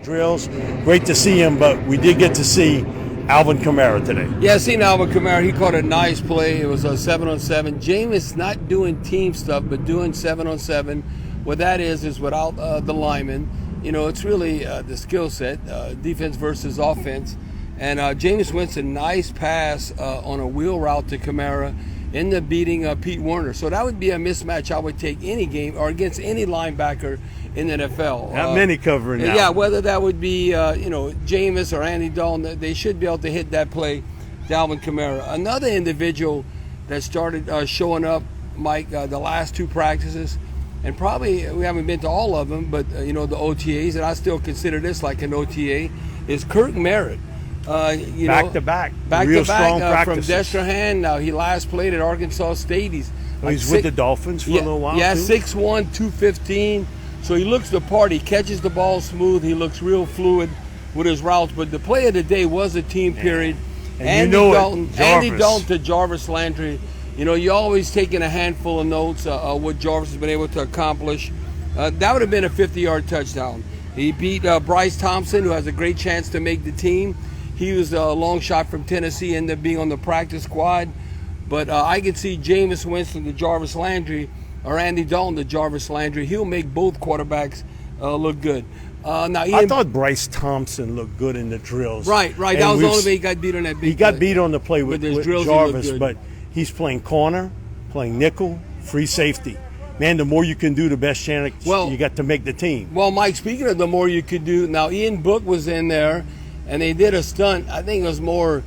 Drills, great to see him, but we did get to see Alvin Kamara today. Yeah, I seen Alvin Kamara. He caught a nice play. It was a 7-on-7. Jameis not doing team stuff, but doing 7-on-7. What that is without the lineman. You know, it's really the skill set, defense versus offense. And Jameis Winston, nice pass on a wheel route to Kamara, ended up beating Pete Werner. So that would be a mismatch I would take any game or against any linebacker in the NFL. Not many covering that. Yeah, whether that would be, Jameis or Andy Dalton, they should be able to hit that play, Alvin Kamara. Another individual that started showing up, Mike, the last two practices, and probably we haven't been to all of them, but, the OTAs, and I still consider this like an OTA, is Kirk Merritt. Back to back from Destrehan. Now he last played at Arkansas State. He's with the Dolphins for a little while. Yeah, too. 6'1", 215. So he looks the part. He catches the ball smooth. He looks real fluid with his routes. But the play of the day was a team period. And Andy Dalton to Jarvis Landry. You're always taking a handful of notes what Jarvis has been able to accomplish. That would have been a 50-yard touchdown. He beat Bryce Thompson, who has a great chance to make the team. He was a long shot from Tennessee, ended up being on the practice squad. But I could see Jameis Winston to Jarvis Landry or Andy Dalton to Jarvis Landry. He'll make both quarterbacks look good. I thought Bryce Thompson looked good in the drills. Right. And that was the only way he got beat on that big He got beat on the play with drills, Jarvis, but he's playing corner, playing nickel, free safety. Man, the more you can do, the best chance you got to make the team. Well, Mike, speaking of the more you could do, now Ian Book was in there, and they did a stunt. I think it was more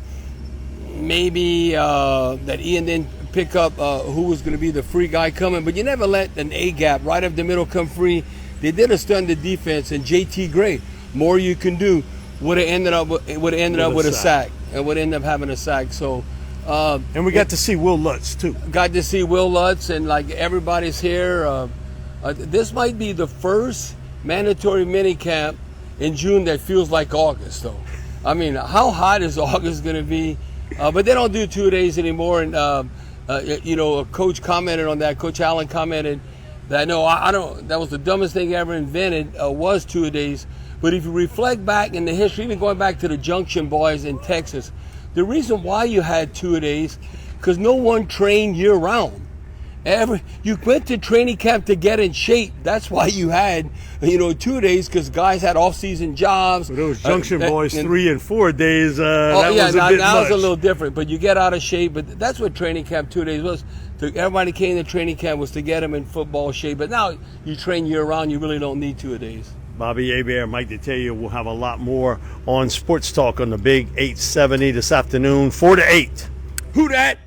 maybe that Ian didn't pick up who was going to be the free guy coming, but you never let an A-gap right up the middle come free. They did a stunt to defense, and J.T. Gray, more you can do, would have ended up with a sack. And would end up having a sack. So, and we got to see Will Lutz too. Got to see Will Lutz, and like everybody's here. This might be the first mandatory minicamp in June that feels like August, though. I mean, how hot is August going to be? But they don't do 2 days anymore. And a coach commented on that. Coach Allen commented that I don't. That was the dumbest thing ever invented. Was 2 days. But if you reflect back in the history, even going back to the Junction Boys in Texas, the reason why you had 2 days, because no one trained year round. You went to training camp to get in shape. That's why you had, 2 days, because guys had off-season jobs. But those Junction Boys 3 and 4 days. Now it's a little different. But you get out of shape. But that's what training camp 2 days was. Everybody came to training camp was to get them in football shape. But now you train year round. You really don't need 2 days. Bobby Hebert and Mike Detillier will have a lot more on Sports Talk on the Big 870 this afternoon, 4 to 8. Who dat?